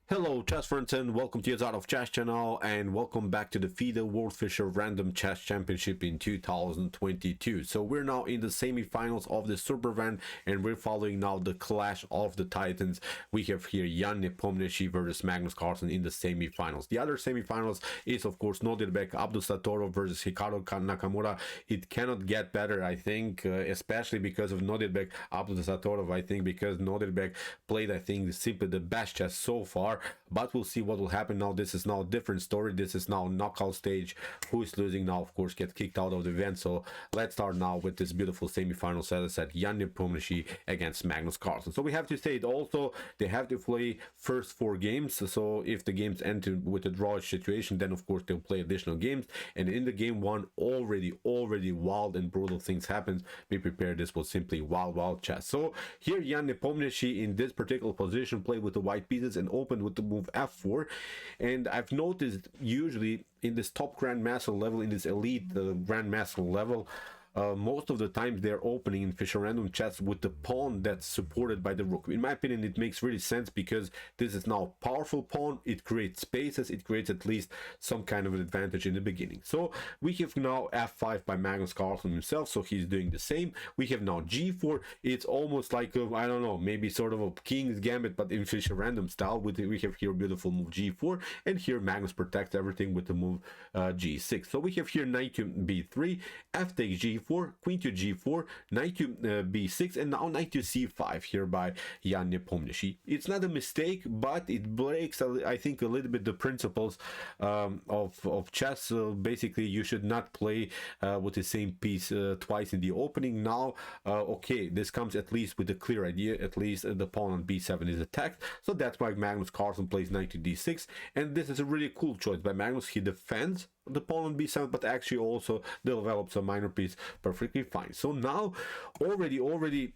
Hello chess friends and welcome to your Art of Chess channel and welcome back to the FIDE World Fischer Random Chess Championship in 2022. So we're now in the semifinals of the Super event and we're following now the clash of the titans. We have here Nepomniachtchi versus Magnus Carlsen in the semifinals. The other semifinals is of course Nodirbek Abdusattorov versus Hikaru Nakamura. It cannot get better, I think, especially because of Nodirbek Abdusattorov. I think because Nodirbek played, I think, simply the best chess so far. But we'll see what will happen now. This is now a different story. This is now knockout stage. Who is losing now, of course, gets kicked out of the event. So let's start now with this beautiful semifinals. As I said, Nepomniachtchi against Magnus Carlsen. So we have to say it also, they have to play first 4 games. So if the games end with a draw situation, then of course they'll play additional games. And in the game 1, already wild and brutal things happen. Be prepared. This was simply wild chess. So here Nepomniachtchi in this particular position played with the white pieces and opened with the move f4, and I've noticed usually in this top grandmaster level, in this elite grandmaster level, most of the times they're opening in Fischer Random chess with the pawn that's supported by the rook. In my opinion, it makes really sense because this is now a powerful pawn. It creates spaces. It creates at least some kind of an advantage in the beginning. So we have now f5 by Magnus Carlsen himself. So he's doing the same. We have now g4. It's almost like I don't know, maybe sort of a king's gambit, but in Fischer Random style. We have here a beautiful move g4, and here Magnus protects everything with the move g6. So we have here knight to b3, f takes g4, queen to g4, knight to b6, and now knight to c5 here by Nepomniachtchi. It's not a mistake, but it breaks, I think, a little bit the principles of chess. Basically, you should not play with the same piece twice in the opening. Now, okay, this comes at least with a clear idea. At least the pawn on b7 is attacked. So that's why Magnus Carlsen plays knight to d6, and this is a really cool choice by Magnus. He defends the pawn on b7, but actually also develops a minor piece perfectly fine. So now already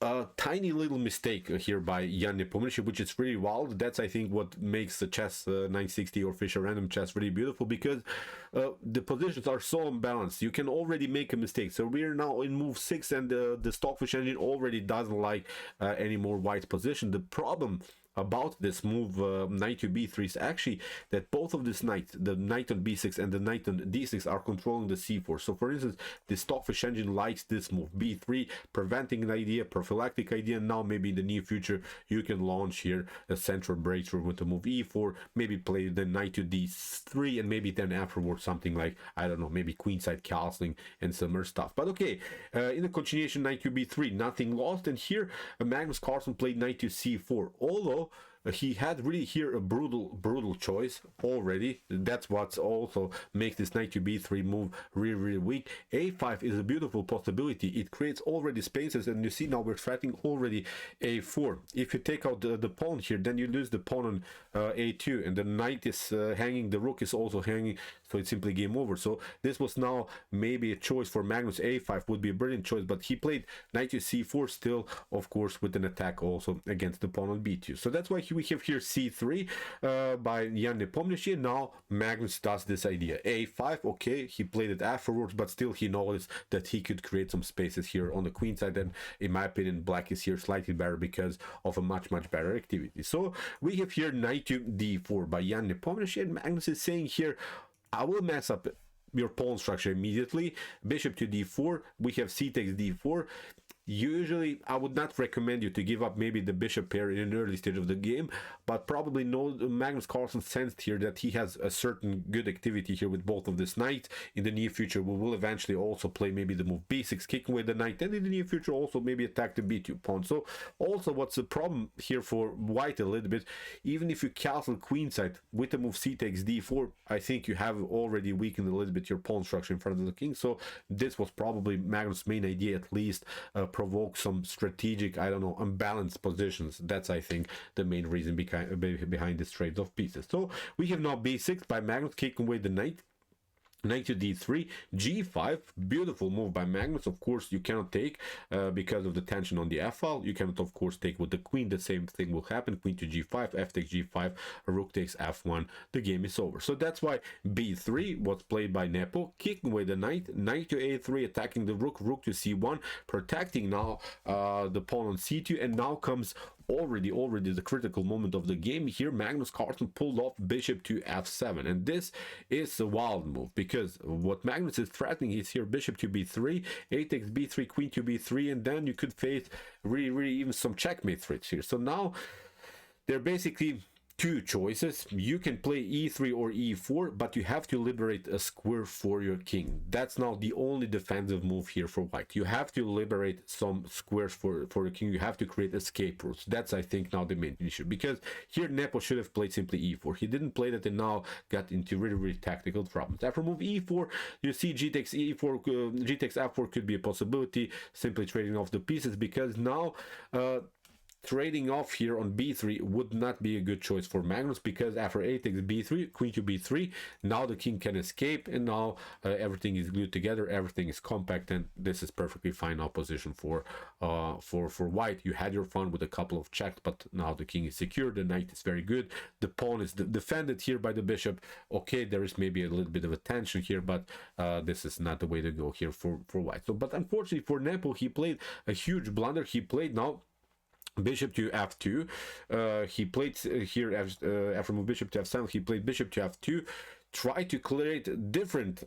a tiny little mistake here by Nepomniachtchi, which is really wild. That's, I think, what makes the chess 960 or Fischer Random chess really beautiful, because the positions are so unbalanced. You can already make a mistake. So we're now in move 6, and the Stockfish engine already doesn't like any more white position. The problem about this move knight to b3 is actually that both of these knights, the knight on b6 and the knight on d6, are controlling the c4. So for instance, the Stockfish engine likes this move b3, preventing an idea, prophylactic idea. Now maybe in the near future you can launch here a central breakthrough with the move e4, maybe play the knight to d3, and maybe then afterwards something like, I don't know, maybe queenside castling and some other stuff. But okay, in the continuation, knight to b3, nothing lost. And here Magnus Carlsen played knight to c4, although he had really here a brutal choice already. That's what also makes this knight to b3 move really weak. a5 is a beautiful possibility. It creates already spaces, and you see now we're threatening already a4. If you take out the pawn here, then you lose the pawn on a2, and the knight is hanging, the rook is also hanging, so it's simply game over. So this was now maybe a choice for Magnus. A5 would be a brilliant choice, but he played knight to c4 still, of course, with an attack also against the pawn on b2. So that's why we have here c3 by Nepomniachtchi, and now Magnus does this idea. a5, okay, he played it afterwards, but still he noticed that he could create some spaces here on the queen side, and in my opinion black is here slightly better because of a much better activity. So we have here knight to d4 by Nepomniachtchi, and Magnus is saying here, I will mess up your pawn structure immediately. Bishop to d4, we have c takes d4. Usually I would not recommend you to give up maybe the bishop pair in an early stage of the game, but probably Magnus Carlsen sensed here that he has a certain good activity here with both of this knights. In the near future we will eventually also play maybe the move b6, kicking away the knight, and in the near future also maybe attack the b2 pawn. So also what's the problem here for white a little bit, even if you castle queenside with the move c takes d4, I think you have already weakened a little bit your pawn structure in front of the king. So this was probably Magnus' main idea, at least provoke some strategic, I don't know, unbalanced positions. That's, I think, the main reason behind this trade of pieces. So we have now b6 by Magnus, kicking away the knight. Knight to d3, g5, beautiful move by Magnus. Of course you cannot take because of the tension on the f file. You cannot of course take with the queen. The same thing will happen. Queen to g5, f takes g5, rook takes f1, the game is over. So that's why b3 was played by Nepo, kicking away the knight. Knight to a3, attacking the rook, rook to c1, protecting now the pawn on c2, and now comes already the critical moment of the game. Here Magnus Carlsen pulled off bishop to f7, and this is a wild move, because what Magnus is threatening is here bishop to b3, a takes b3, queen to b3, and then you could face really even some checkmate threats here. So now they're basically two choices. You can play e3 or e4, but you have to liberate a square for your king. That's now the only defensive move here for white. You have to liberate some squares for the king. You have to create escape routes. That's, I think, now the main issue, because here Nepo should have played simply e4. He didn't play that and now got into really tactical problems. After move e4, you see g takes e4, g takes f4 could be a possibility, simply trading off the pieces, because now trading off here on b3 would not be a good choice for Magnus, because after a takes b3, queen to b3, now the king can escape, and now everything is glued together, everything is compact, and this is perfectly fine opposition for white. You had your fun with a couple of checks, but now the king is secure, the knight is very good, the pawn is defended here by the bishop. Okay, there is maybe a little bit of a tension here, but this is not the way to go here for white. So, but unfortunately for Nepo, he played a huge blunder. He played now bishop to f2. He played here after move bishop to f7, he played bishop to f2, try to create different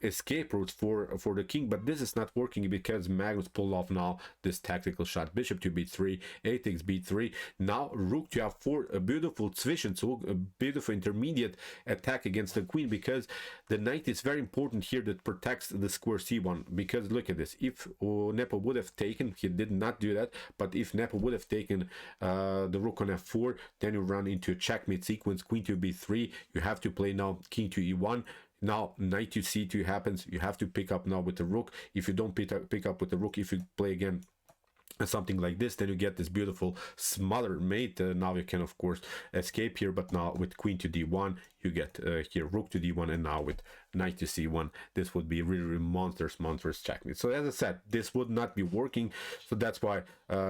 escape routes for the king, but this is not working because Magnus pulled off now this tactical shot. Bishop to b3, a takes b3, now rook to f4, a beautiful Zwischenzug, a beautiful intermediate attack against the queen, because the knight is very important here, that protects the square c1. Because look at this, if Nepo would have taken, he did not do that, but if Nepo would have taken the rook on f4, then you run into a checkmate sequence. Queen to b3, you have to play now king to e1. Now knight to c2 happens, you have to pick up now with the rook. If you don't pick up with the rook, if you play again something like this, then you get this beautiful smothered mate. Now you can of course escape here, but now with queen to d1 you get here rook to d1, and now with knight to c1 this would be really monstrous checkmate. So as I said, this would not be working, so that's why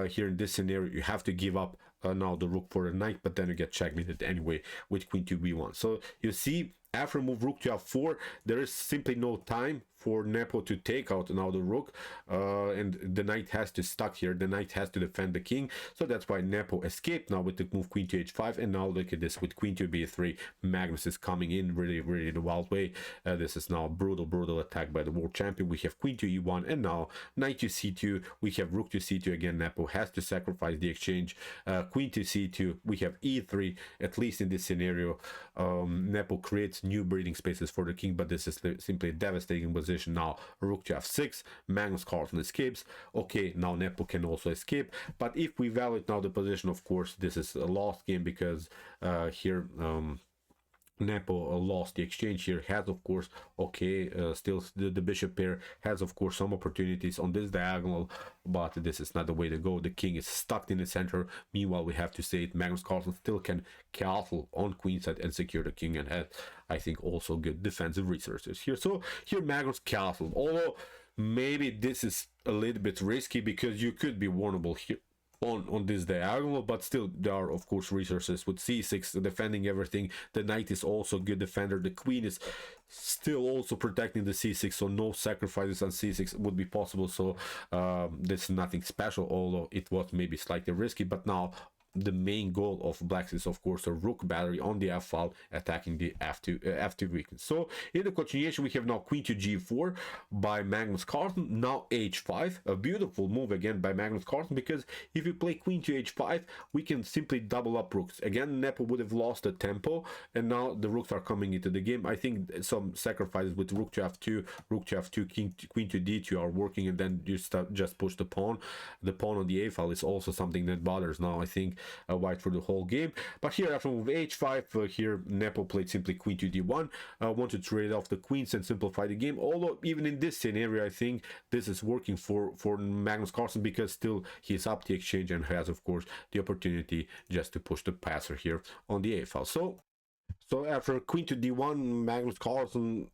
here in this scenario you have to give up now the rook for a knight, but then you get checkmated anyway with queen to b1. So you see, after move rook to f4, there is simply no time for Nepo to take out now the rook, and the knight has to stuck here. The knight has to defend the king, so that's why Nepo escaped now with the move queen to h5, and now look at this with queen to b3. Magnus is coming in really in a wild way. This is now a brutal attack by the world champion. We have queen to e1, and now knight to c2. We have rook to c2 again. Nepo has to sacrifice the exchange. Queen to c2. We have e3. At least in this scenario, Nepo creates new breathing spaces for the king, but this is simply a devastating position. Now rook to f6, Magnus Carlsen escapes. Okay, now Nepo can also escape, but if we evaluate now the position, of course this is a lost game, because here Nepo lost the exchange here. Has of course, okay, still the bishop pair has of course some opportunities on this diagonal, but this is not the way to go. The king is stuck in the center. Meanwhile, we have to say it, Magnus Carlsen still can castle on queenside and secure the king, and had, I think, also good defensive resources here. So here Magnus castle, although maybe this is a little bit risky because you could be vulnerable here on this diagonal, but still there are of course resources with c6 defending everything. The knight is also a good defender. The queen is still also protecting the c6, so no sacrifices on c6 would be possible. So this is nothing special, although it was maybe slightly risky. But now the main goal of blacks is of course a rook battery on the f file, attacking the f2 weakness. So in the continuation, we have now queen to g4 by Magnus Carlsen. Now h5, a beautiful move again by Magnus Carlsen, because if you play queen to h5, we can simply double up rooks. Again, Nepo would have lost the tempo, and now the rooks are coming into the game. I think some sacrifices with rook to f2, queen to d2 are working, and then you just push the pawn. The pawn on the a file is also something that bothers now, I think, white for the whole game. But here after move h5, here Nepo played simply queen to d1, want to trade off the queens and simplify the game. Although even in this scenario, I think this is working for Magnus Carlsen, because still he's up the exchange and has of course the opportunity just to push the passer here on the a file. So after queen to d1, Magnus Carlsen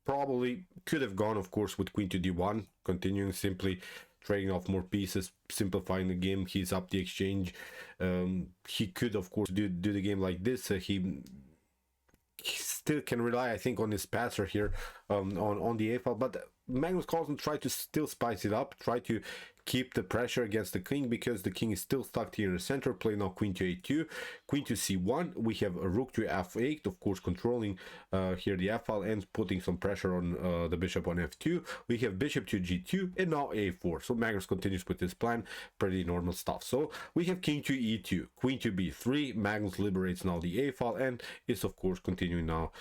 probably could have gone of course with queen to d1, continuing simply trading off more pieces, simplifying the game. He's up the exchange. He could of course do the game like this. He still can rely, I think, on his passer here on the a file, but Magnus Carlsen tried to still spice it up, try to keep the pressure against the king, because the king is still stuck here in the center. Play now queen to a2, queen to c1. We have a rook to f8, of course controlling here the f file and putting some pressure on the bishop on f2. We have bishop to g2 and now a4. So Magnus continues with this plan, pretty normal stuff. So we have king to e2, queen to b3. Magnus liberates now the a file and is of course continuing now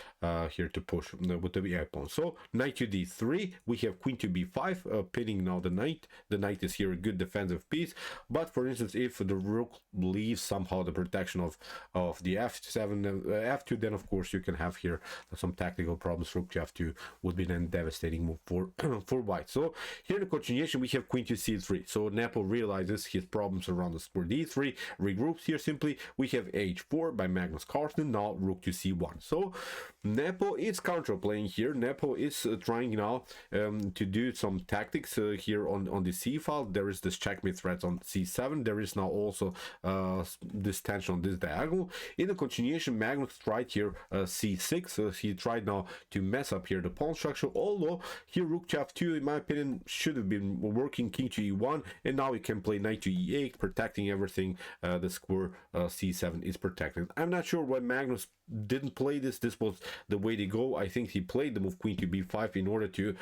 here to push with the b pawn. So knight to d3, we have queen to b5, pinning now the knight. The knight is here a good defensive piece, but for instance if the rook leaves somehow the protection of the f7 f2, then of course you can have here some tactical problems. Rook to f2 would be then devastating move for for white. So here in the continuation we have queen to c3. So Nepo realizes his problems around the square d3, regroups here simply. We have h4 by Magnus Carlsen, now rook to c1. So Nepo is counter playing here. Nepo is trying now to do some tactics here on the c file. There is this checkmate threat on c7. There is now also this tension on this diagonal. In the continuation, Magnus tried here c6. He tried now to mess up here the pawn structure, although here rook to f2 in my opinion should have been working. King to e1, and now we can play knight to e8, protecting everything. The square c7 is protected. I'm not sure why Magnus didn't play this. This was the way to go. I think he played the move queen to b5 in order to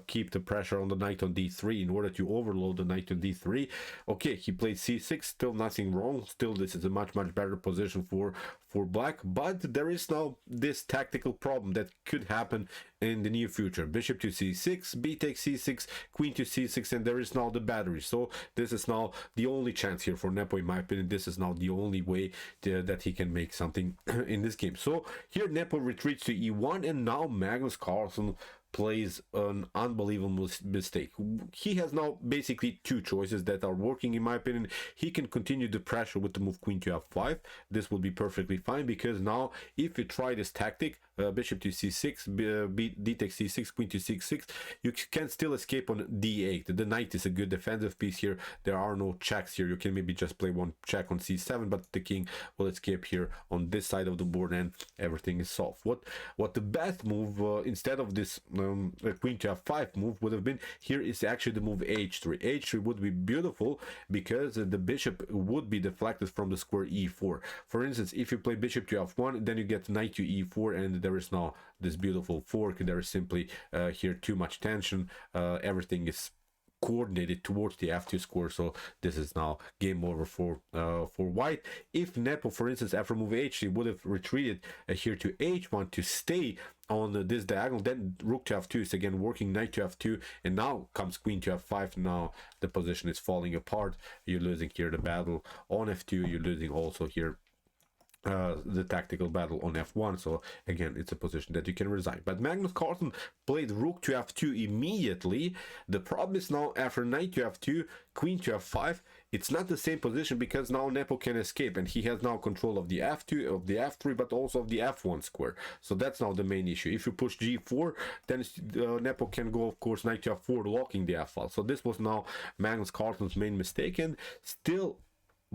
keep the pressure on the knight on d3, in order to overload the knight on d3. Okay, he played c6, still nothing wrong. Still this is a much better position for black, but there is now this tactical problem that could happen in the near future. Bishop to c6, b takes c6, queen to c6, and there is now the battery. So this is now the only chance here for Nepo, in my opinion. This is now the only way that he can make something in this game. So here Nepo retreats to e1, and now Magnus Carlsen plays an unbelievable mistake. He has now basically two choices that are working, in my opinion. He can continue the pressure with the move queen to f5. This will be perfectly fine, because now if you try this tactic, bishop to c6, d takes c6, queen to c6, you can still escape on d8. The knight is a good defensive piece here. There are no checks here. You can maybe just play one check on c7, but the king will escape here on this side of the board and everything is solved. What the best move instead of this queen to f5 move would have been here is actually the move h3. h3 would be beautiful, because the bishop would be deflected from the square e4. For instance, if you play bishop to f1, then you get knight to e4, and there is now this beautiful fork. There is simply here too much tension. Everything is coordinated towards the f2 square, so this is now game over for white. If Nepo, for instance, after move h3 would have retreated here to h1 to stay on this diagonal, then rook to f2 is again working, knight to f2, and now comes queen to f5. Now the position is falling apart. You're losing here the battle on f2. You're losing also here the tactical battle on f1. So again, it's a position that you can resign. But Magnus Carlsen played rook to f2 immediately. The problem is now after knight to f2, queen to f5, it's not the same position, because now Nepo can escape, and he has now control of the f2, of the f3, but also of the f1 square. So that's now the main issue. If you push g4, then Nepo can go, of course, knight to f4, locking the f file. So this was now Magnus Carlsen's main mistake, and still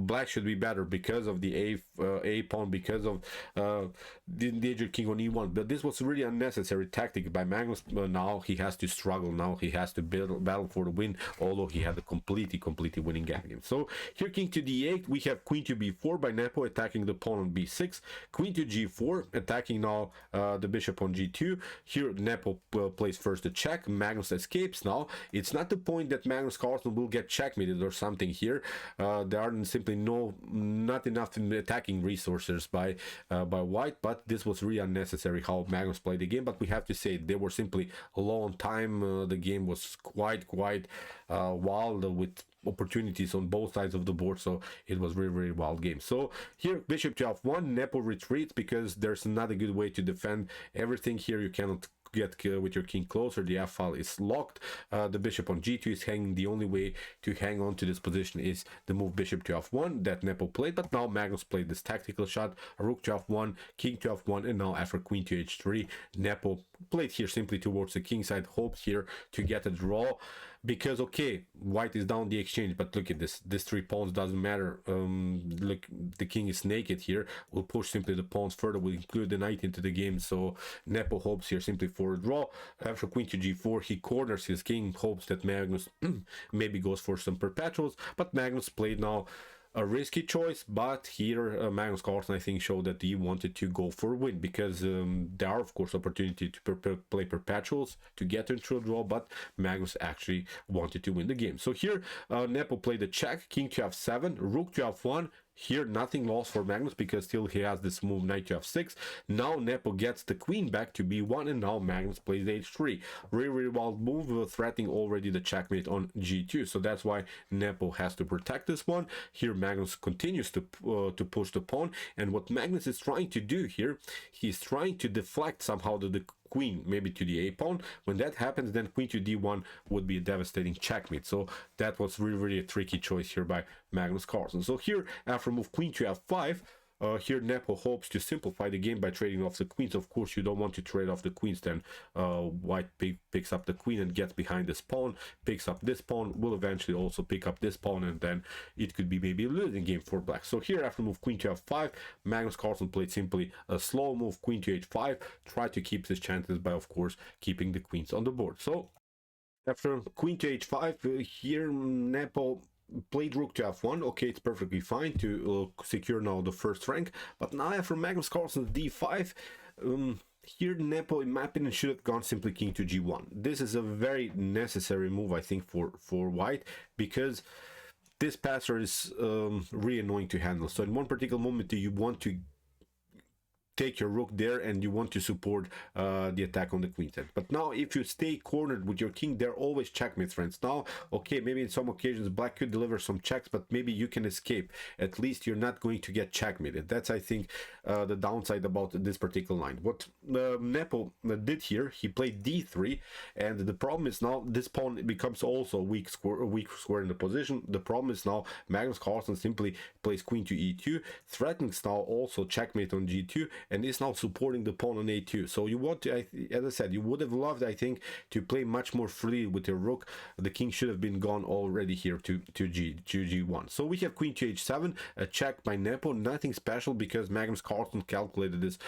black should be better because of the a pawn, because of the endangered king on e1. But this was really unnecessary tactic by Magnus. Now he has to struggle. Now he has to battle for the win, although he had a completely winning game. So here king to d8, we have queen to b4 by Nepo, attacking the pawn on b6, queen to g4, attacking now the bishop on g2. Here Nepo plays first the check. Magnus escapes. Now it's not the point that Magnus Carlsen will get checkmated or something here. There are simply not enough attacking resources by white, but this was really unnecessary how Magnus played the game. But we have to say they were simply low on time. The game was quite wild, with opportunities on both sides of the board, so it was very wild game. So here bishop to f1, Nepo retreats, because there's not a good way to defend everything here. You cannot get with your king closer. The f file is locked. The bishop on g2 is hanging. The only way to hang on to this position is the move bishop to f1 that Nepo played. But now Magnus played this tactical shot, rook to f1, king to f1, and now after queen to h3, Nepo played here simply towards the king side, hoped here to get a draw, because okay, white is down the exchange, but look at this 3 pawns doesn't matter. Look, the king is naked here. We'll push simply the pawns further, we'll include the knight into the game, so Nepo hopes here simply for a draw. After queen to g4, he corners his king, hopes that Magnus maybe goes for some perpetuals, but Magnus played now a risky choice, but here Magnus Carlsen I think showed that he wanted to go for a win, because there are of course opportunity to play perpetuals to get into a draw, but Magnus actually wanted to win the game. So here Nepo played a check, king to f7, rook to f1. Here nothing lost for Magnus, because still he has this move knight to f6. Now Nepo gets the queen back to b1, and now Magnus plays h3. Really wild move, threatening already the checkmate on g2. So that's why Nepo has to protect this one. Here Magnus continues to push the pawn, and what Magnus is trying to do here, he's trying to deflect somehow the queen maybe to the a pawn. When that happens, then queen to d1 would be a devastating checkmate. So that was really a tricky choice here by Magnus Carlsen. So here after move queen to f5, here Nepo hopes to simplify the game by trading off the queens. Of course you don't want to trade off the queens, then white picks up the queen and gets behind this pawn, picks up this pawn, will eventually also pick up this pawn, and then it could be maybe a losing game for black. So here after move queen to f5, Magnus Carlsen played simply a slow move queen to h5, try to keep his chances by of course keeping the queens on the board. So after queen to h5, here Nepo played rook to f1. Okay, it's perfectly fine to secure now the first rank, but now after Magnus Carlsen d5, here Nepo in my opinion should have gone simply king to g1. This is a very necessary move I think for white, because this passer is really annoying to handle. So in one particular moment you want to take your rook there and you want to support the attack on the queen side. But now if you stay cornered with your king, they're always checkmate, friends. Now okay, maybe in some occasions black could deliver some checks, but maybe you can escape. At least you're not going to get checkmated. That's I think the downside about this particular line. What Nepo did here, he played d3, and the problem is now this pawn becomes also a weak square in the position. The problem is now Magnus Carlsen simply plays queen to e2, threatens now also checkmate on g2, and is now supporting the pawn on a2. So you want to, as I said, you would have loved I think to play much more freely with your rook. The king should have been gone already here to g1. So we have queen to h7, a check by Nepo, nothing special because Magnus Carlsen calculated this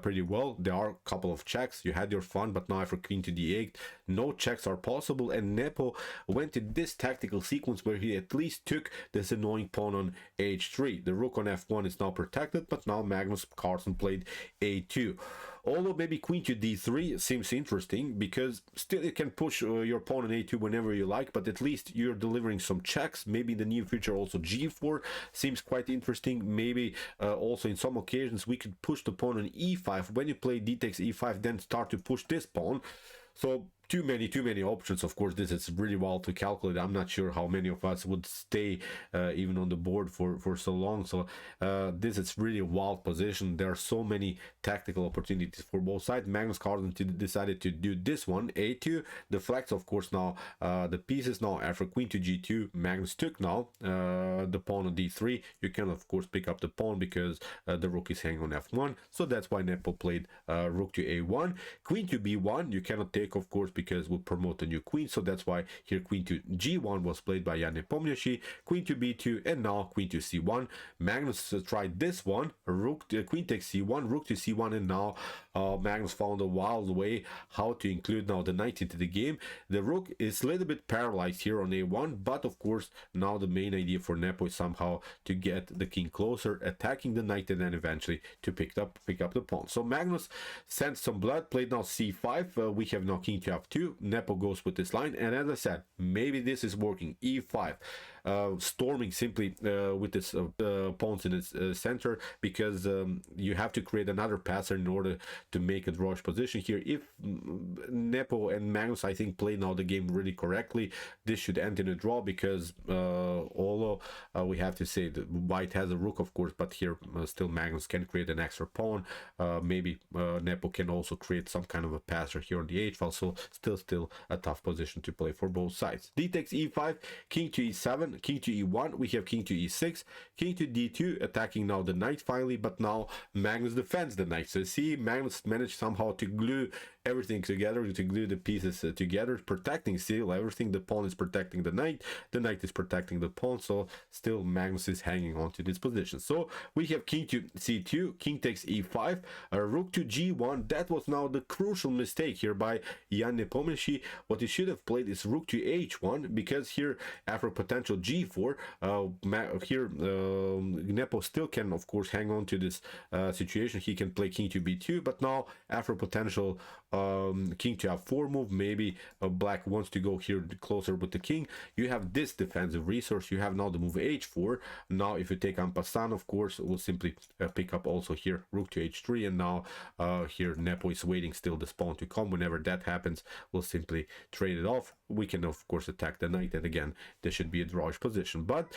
pretty well. There are a couple of checks, you had your fun, but now after queen to d8 no checks are possible, and Nepo went to this tactical sequence where he at least took this annoying pawn on h3. The rook on f1 is now protected, but now Magnus Carlsen played a2. Although maybe queen to d3 seems interesting, because still you can push your pawn on a2 whenever you like, but at least you're delivering some checks. Maybe in the near future also g4 seems quite interesting. Maybe also in some occasions we could push the pawn on e5. When you play d takes e5, then start to push this pawn. So too many options. Of course this is really wild to calculate. I'm not sure how many of us would stay even on the board for so long. So this is really a wild position. There are so many tactical opportunities for both sides. Magnus Carlsen decided to do this one, a2, deflects of course now the pieces. Now after queen to g2, Magnus took now the pawn on d3. You can of course pick up the pawn because the rook is hanging on f1. So that's why Nepo played rook to a1. Queen to b1 you cannot take of course, because we'll promote a new queen. So that's why here queen to g1 was played by Nepomniachtchi, queen to b2, and now queen to c1. Magnus tried this one, queen takes c1, rook to c1, and now Magnus found a wild way how to include now the knight into the game. The rook is a little bit paralyzed here on a1, but of course now the main idea for Nepo is somehow to get the king closer, attacking the knight, and then eventually to pick up the pawn. So Magnus sent some blood, played now c5. We have now king to f2. Nepo goes with this line, and as I said, maybe this is working. e5, storming simply with this pawns in its center, because you have to create another passer in order to make a drawish position here. If Nepo and Magnus I think play now the game really correctly, this should end in a draw, because although we have to say that white has a rook of course, but here still Magnus can create an extra pawn. Maybe Nepo can also create some kind of a passer here on the h file. So still a tough position to play for both sides. D takes e5, king to e7, e1, king to e1, we have king to e6, king to d2, attacking now the knight finally, but now Magnus defends the knight. So see, Magnus managed somehow to glue everything together, to glue the pieces together, protecting still everything. The pawn is protecting the knight is protecting the pawn, so still Magnus is hanging on to this position. So we have king to c2, king takes e5, rook to g1. That was now the crucial mistake here by Jan Nepomniachtchi. What he should have played is rook to h1, because here after potential g4, here Nepo still can of course hang on to this situation. He can play king to b2, but now after potential king to f4 move, maybe black wants to go here closer with the king. You have this defensive resource. You have now the move h4. Now if you take en passant, of course, we'll simply pick up also here rook to h3, and now here Nepo is waiting still this pawn to come. Whenever that happens, we'll simply trade it off. We can of course attack the knight, and again this should be a drawish position. But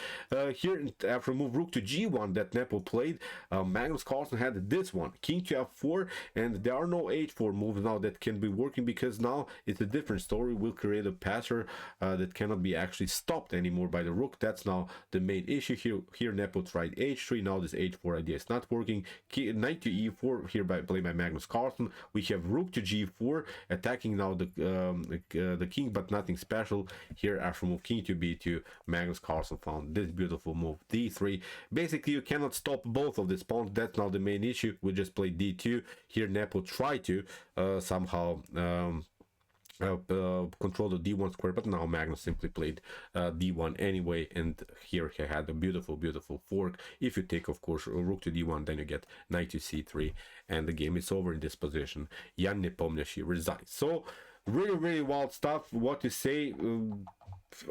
here after move rook to g1 that Nepo played, Magnus Carlsen had this one, king to f4, and there are no h4 moves now that can be working, because now it's a different story. We'll create a passer that cannot be actually stopped anymore by the rook. That's now the main issue here. Here Nepo tried h3. Now this h4 idea is not working. Knight to e4 here played by Magnus Carlsen. We have rook to g4 attacking now the king, but nothing special. Here after move king to b2, Magnus Carlsen found this beautiful move d3. Basically you cannot stop both of these pawns. That's now the main issue. We just played d2. Here Nepo tried to somehow control the d1 square, but now Magnus simply played d1 anyway, and here he had a beautiful fork. If you take of course rook to d1, then you get knight to c3, and the game is over in this position. Jan Nepomniachtchi resigns. So really wild stuff. What to say,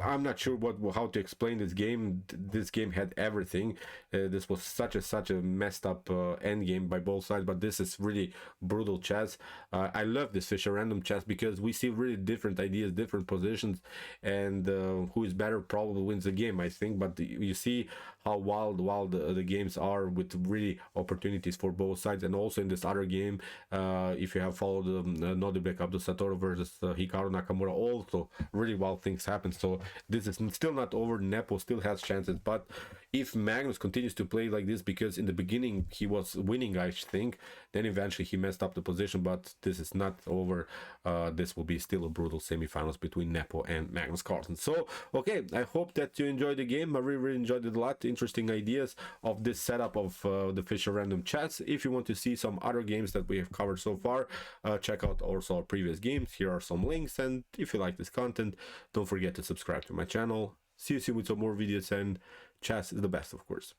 I'm not sure how to explain this game. This game had everything. This was such a messed up end game by both sides, but this is really brutal chess. I love this Fischer Random chess because we see really different ideas, different positions, and who is better probably wins the game, I think. But you see how wild the games are, with really opportunities for both sides. And also in this other game, if you have followed Nodibek Abdul Satoru versus Hikaru Nakamura, also really wild things happen. So this is still not over. Nepo still has chances, but if Magnus continues to play like this, because in the beginning he was winning, I think, then eventually he messed up the position, but this is not over. This will be still a brutal semifinals between Nepo and Magnus Carlsen. So okay, I hope that you enjoyed the game. I really enjoyed it a lot. Interesting ideas of this setup of the Fischer Random chats. If you want to see some other games that we have covered so far, check out also our previous games. Here are some links, and if you like this content, don't forget to subscribe to my channel. See you soon with some more videos, and chess is the best, of course.